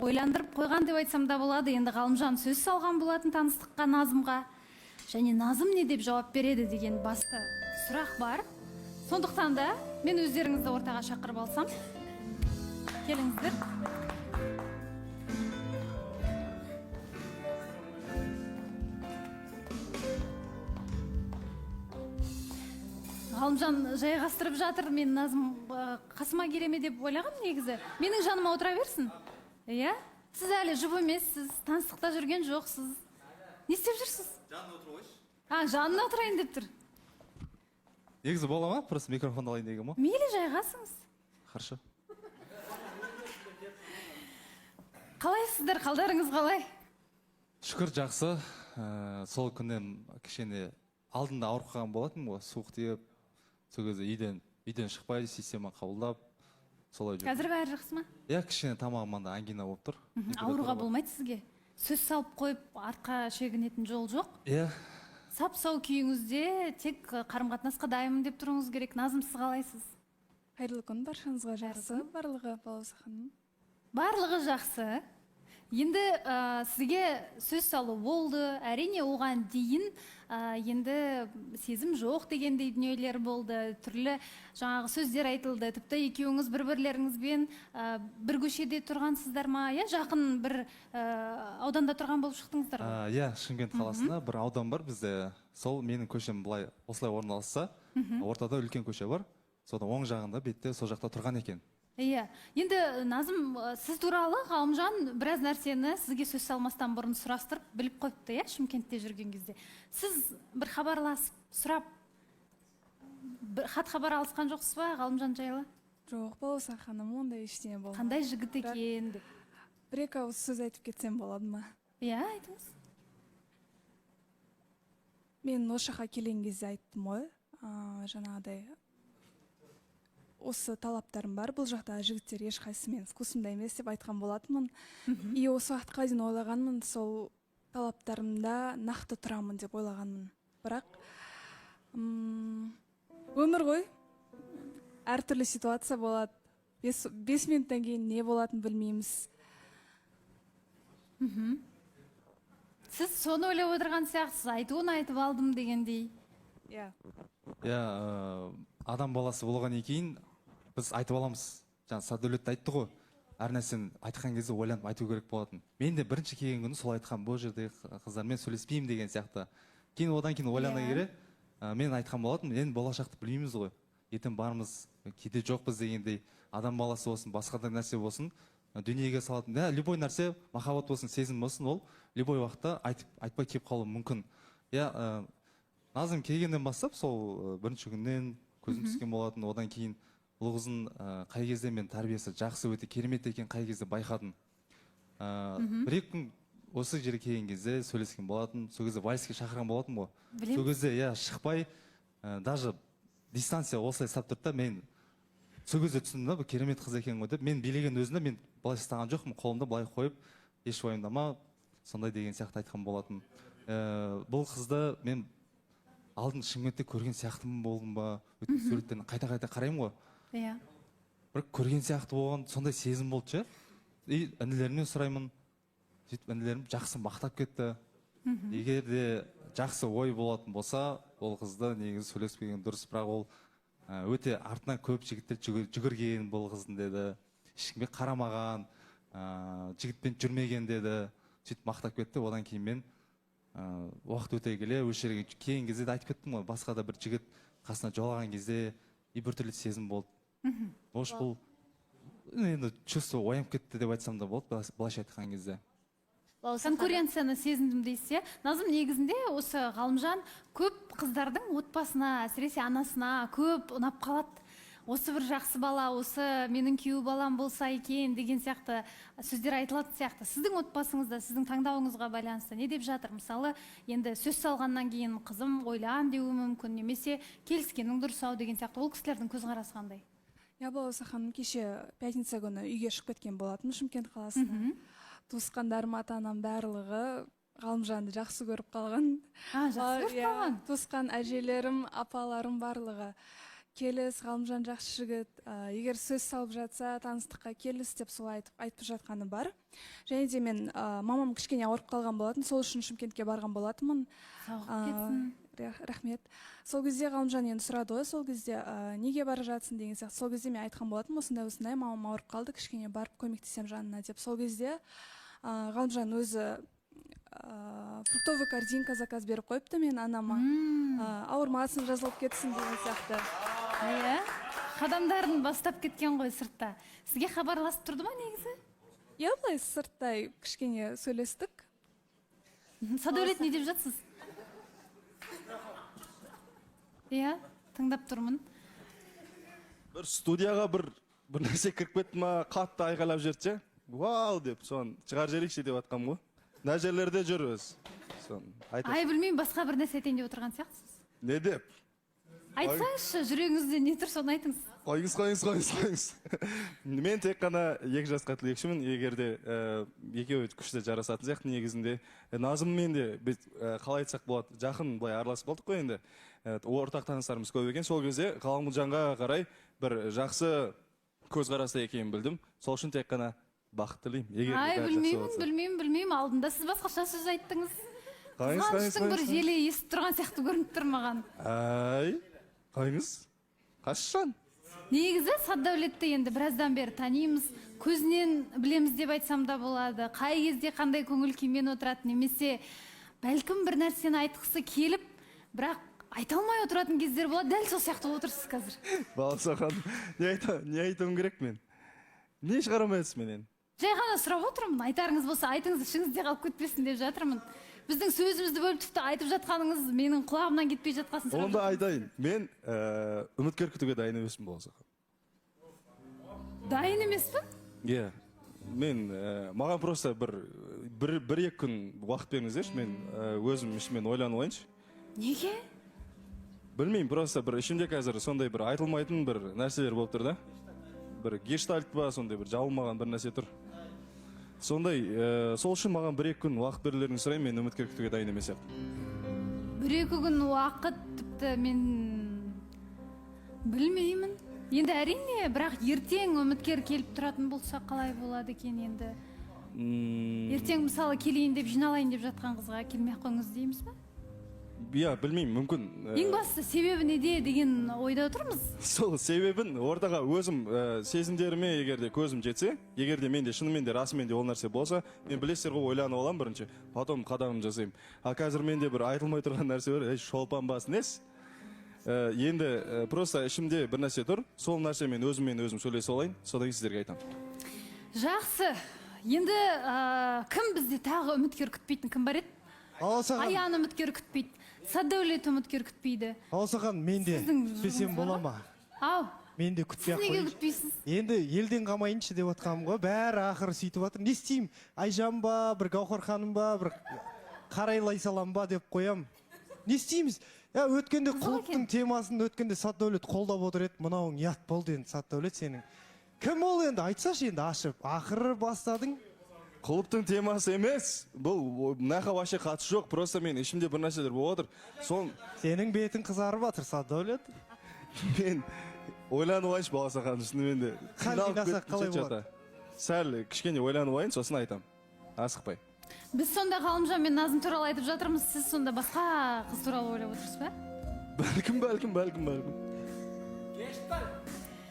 ойландырып қойған деп айтсам да болады. Енді Ғалымжан сөз салған болатын таныстыққа Назымға. Және Назым не деп жауап береді деген басты сұрақ бар. Сондықтан да мен өздеріңізді ортаға шақырып алсам. Келіңіздер. Ғалымжан жайғастырып жатыр, мен Назым қасыма келеме деп ойлағам негізі. Менің жаныма отыра берсін. Иә? Сіз әлі жұп емессіз, таныстықта жүрген жоқсыз. Не істеп жүрсіз? Жанына отыру қойшы. Жанына отырайын деп тұр. Негізі бола ма? Просто микрофон алайын деген ма? Мейлі, жайғасыңыз. Хорошо. Қалайсыздар, қалдарыңыз қалай? Шүкір, жақсы. Сол күннен кішкене алдында ауырып қалған болатын ғой, суық тиіп, сол кезде үйден шықпай, система қабылдап, солай жүрдім. Қазір бәрі жақсы ма? Иә, кішкене тамағымда ангина болып тұр. Ауруға болмайды сізге. Сөз салып қойып, артқа шегінетін жол жоқ. Иә. Сап-сау күйіңізде тек қарым-қатынасқа дайынмын деп тұруыңыз керек. Назым, сіз қалайсыз? Қайырлы күн, баршаңызға жақсы. Барлығы Балауса ханым. Барлығы жақсы. Енді сізге сөз салу болды. Әрине оған дейін енді сезім жоқ дегендей дүниелер болды. Түрлі жаңағы сөздер айтылды. Тіпті екеуіңіз бір-бірлеріңізбен бір көшеде тұрғансыздар ма? Жақын бір ауданда тұрған болып шықтыңыздар ма? Иә, Шымкент қаласында бір аудан бар бізде. Сол менің көшем былай осылай орналасса, ортада үлкен көше бар. Содан оң жағында бетте сол жақта тұрған екен. Иә, енді Назым, сіз туралы Ғалымжан біраз нәрсені сізге сөз салмастан бұрын сұрастырып біліп қойыпты, иә, Шымкентте жүрген кезде. Сіз бір хабарласып, сұрап, хат хабар алысқан жоқсыз ба Ғалымжан жайлы? Жоқ, Балауса ханым, ондай ештеңе болмады. Қандай жігіт екен деп. Бір-екі ауыз сөз айтып кетсем болады ма? Иә, айтыңыз. Мен осы жаққа келген кезде айттым ғой, жаңағыдай осы талаптарым бар, бұл жақта жігіттер ешқайсысы мен вкусымда емес деп айтқан болатынмын. И осы уақытқа дейін ойлағанмын, сол талаптарымда нақты тұрамын деп ойлағанмын. Бірақ өмір ғой, әртүрлі ситуация болады. 5 минуттан кейін не болатынын білмейміз. Сіз соны ойлап отырған сияқтысыз, айтуын айтып алдым дегендей. Иә. Иә, адам баласы болғаннан кейін біз айтып аламыз. Жаңа Садөлет айтты ғой, әр нәрсені айтқан кезде ойланып айту керек болатын. Мен де бірінші келген күні сол айтқан, бұл жерде қыздармен сөйлеспеймін деген сияқты. Кейін одан кейін ойлана келе, мен айтқан болатын, енді болашақты білмейміз ғой. Ертең бармыз, кейде жоқпыз дегендей, адам баласы болсын, басқа да нәрсе болсын, дүниеге салатын. Любой нәрсе, махаббат болсын, сезім болсын, ол любой уақытта айтпай келіп қалуы мүмкін. Иә, Назым келгеннен бастап, сол бірінші күннен көзім түскен болатын. Одан кейін ұл қызын қай кезде мен тәрбиесі жақсы, өте керемет екен, қай кезде байқадым. Бір-екі күн осы жерге келген кезде сөйлескен болатын. Сол кезде вальске шақырған болатын ғой. Сол кезде шықпай, даже дистанция осылай сап тұрды да, мен сол кезде түсіндім да, бұл керемет қыз екен ғой деп. Мен билеген өзінде мен былай ұстаған жоқпын, қолымды былай қойып, еш уайымдама, сондай деген сияқты айтқан болатын. Бұл қызды мен алдын Шымкентте көрген сияқтымын болдым ба, өткен суреттерін қайта-қайта қараймын ғой. Иә. Бір көрген сияқты болған, сондай сезім болды ше. И інілерімнен сұраймын, сөйтіп інілерім жақсы мақтап кетті. Егер де жақсы ой болатын болса, ол қызды негізі сөйлеспеген дұрыс, бірақ ол өте артынан көп жігіттер жүгірген бұл қыздың деді. Ешкімге қарамаған, жігітпен жүрмеген деді. Сөйтіп мақтап кетті. Одан кейін мен уақыт өте келе осы жерге келген кезде де айтып кеттім ғой, басқа да бір жігіт қасына жолаған кезде біртүрлі сезім болды. Ош бұл енді чувство оянып кетті деп айтсам да болады, былайша айтқан кезде. Конкуренцияны сезіндім дейсіз, Назым, негізінде осы Ғалымжан көп қыздардың отбасына, әсіресе анасына көп ұнап қалады. Осы бір жақсы бала, осы менің күйеу балам болса екен деген сияқты сөздер айтылатын сияқты. Сіздің отбасыңызда, сіздің таңдауыңызға байланысты не деп жатыр? Мысалы, енді сөз салғаннан кейін қызым ойлан деуі мүмкін, немесе келіскенің дұрыс-ау деген сияқты. Ол кісілердің көзқарасы қандай? Я, Балауса ханым, кеше пятница күні үйге шығып кеткен болатын Шымкент қаласына. Туысқандарым, ата-анам барлығы Ғалымжанды жақсы көріп қалған. Жақсы көріп қалған. Туысқан әжелерім, апаларым барлығы. келіс, Ғалымжан жақсы жігіт, егер сөз салып жатса таныстыққа келіс деп солай айтып жатқаны бар. Және де мен мамам кішкене ауырып қалған болатын, сол үшін Шымкентке барған болатынмын. Сауығып кетсін. Рахмет. Сол кезде Ғалымжан енді сұрады ғой, сол кезде неге бара жатсың деген сияқты. Сол кезде мен айтқан болатынмын, осындай мамам ауырып қалды, кішкене барып көмектесем жанына деп. Сол кезде Ғалымжан өзі фруктовый корзинка заказ беріп қойыпты мен анама. Ауырмасын, жазылып кетсін деген сияқты. Иә, қадамдарын бастап кеткен ғой сыртта. Сізге хабарласып тұрды ма негізі? Иә, былай сырттай кішкене сөйлестік. Садәулет не деп жатсыз? Иә, тыңдап тұрмын. Бір студияға бір нәрсе кіріп кетті ма, қатты айқайлап жерді, вау деп, соны шығар жерекші деп атқам ғой. Мына жерлерде жүр өз. Ай, білмеймін, басқа бір нәрсе айтайын деп отырған сияқтысыз. Не деп? Айтсаңызшы, жүрегіңізде не тұр, соны айтыңыз. Қойыңыз. Мен тек қана 2 жасқа тілекшімін, егерде екеуі күшті жарасатын сияқты негізінде. Назыммен де біз қалай айтсақ болады, жақын былай араласып қалдық қой енді. Ортақ таныстарымыз көп екен. Сол кезде Ғалымжанға қарай бір жақсы көзқараста екенін білдім. Сол үшін тек қана бақыт тілеймін. Ай, білмеймін. Алдында сіз басқаша сөз айттыңыз. Қызғаныштың бір желі естіп тұрған сияқты көрініп тұр маған. Ай, қойыңыз. Қашан? Негізі Садәулетті енді біраздан бері танимыз, көзінен білеміз деп айтсам да болады. Қай кезде қандай көңіл күймен отырады, немесе бәлкім бір нәрсені айтқысы келіп, бірақ айта алмай отыратын кездер болады. Дәл сол сияқты отырсыз қазір. Баласақан, не айтуым керек мен? Не шығарамайсыз менен? Жай ғана сұрап отырмын, айтарыңыз болса айтыңыз, ішіңізде қалып кетпесін деп жатырмын. Біздің сөзімізді бөліп тіпті айтып жатқаныңыз менің құлағымнан кетпей жатқасын сұрап. Онда айтайын, мен үміткер күтуге дайын емеспін Баласақан. Дайын емеспін? Иә, мен маған просто бір-екі күн уақыт беріңіздерші, мен өзім ішімен ойланып алайыншы. Неге? Білмеймін, просто бір ішімде қазір сондай бір айтылмайтын бір нәрселер болып тұр да. Бір гештальт па, сондай бір жабылмаған бір нәрсе тұр. Сондай, сол үшін маған 1-2 күн уақыт берулеріңізді сұраймын, мен үміткер күтуге дайын емес сияқты. 1-2 күн уақыт тіпті мен білмеймін. Енді әрине, бірақ ертең үміткер келіп тұратын болса қалай болады екен енді? Ертең мысалы келейін деп, жиналайын деп жатқан қызға келмей қойыңыз дейміз ба? Иә, білмеймін, мүмкін. Ең басты себебі неде деген ойда отырмыз. Сол себебін ортаға өзім сезімдеріме егерде көзім жетсе, егерде менде шынымен де расымен де ол нәрсе болса, мен білесіздер ғой ойланып аламын бірінші, потом қадамын жасаймын. А қазір менде бір айтылмай тұрған нәрсе бар, шолпан бас нес. Енді просто ішімде бір нәрсе тұр, сол нәрсе мен өзім сөйлесе алайын, содан сіздерге айтамын. Жақсы. Енді кім бізде тағы үміткер күтпейтін кім бар еді? Аян үміткер күтпейді. Садәулет үміткер күтпейді. Баласақан, мен де күтпесем бола ма? Ау. Мен де күтпей ақ қойыңызшы. Сіз неге қойыңызшы. күтпейсіз? Енді елден қалмайыншы деп отқаным ғой. Бәрі ақыры сөйтіп жатыр. Не істеймін? Айжан ба, бір Гаухар ханым ба, бір қарайлай салам ба деп қоям. Не істейміз? Өткенде құлыптың темасын өткенде Садәулет қолдап отыр еді. Мынауың ұят болды енді Садәулет сенің. Кім ол енді? Айтсашы енді ашып. Ақыры бастадың. Құлыптың темасы емес, бұл мынаға вообще қатысы жоқ, просто мен ішімде бір нәрселер болып отыр. Сенің бетің қызарып жатыр Садәулет. Мен ойланып алайыншы Баласақан, шынымен де. Қинасақ қалай болады? Сәл кішкене ойланып алайын, сосын айтам. Асықпай. Біз сонда Ғалымжан мен Назым туралы айтып жатырмыз, сіз сонда басқа қыз туралы ойлап отырсыз ба? Бәлкім.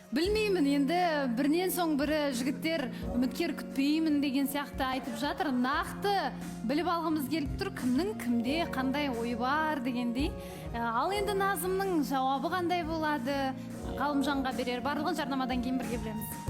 Білмеймін, енді бірінен соң бірі жігіттер үміткер күтпеймін деген сияқты айтып жатыр. Нақты біліп алғымыз келіп тұр, кімнің кімде қандай ойы бар дегендей. Ал енді Назымның жауабы қандай болады? Ғалымжанға берер. Барлығын жарнамадан кейін бірге білеміз.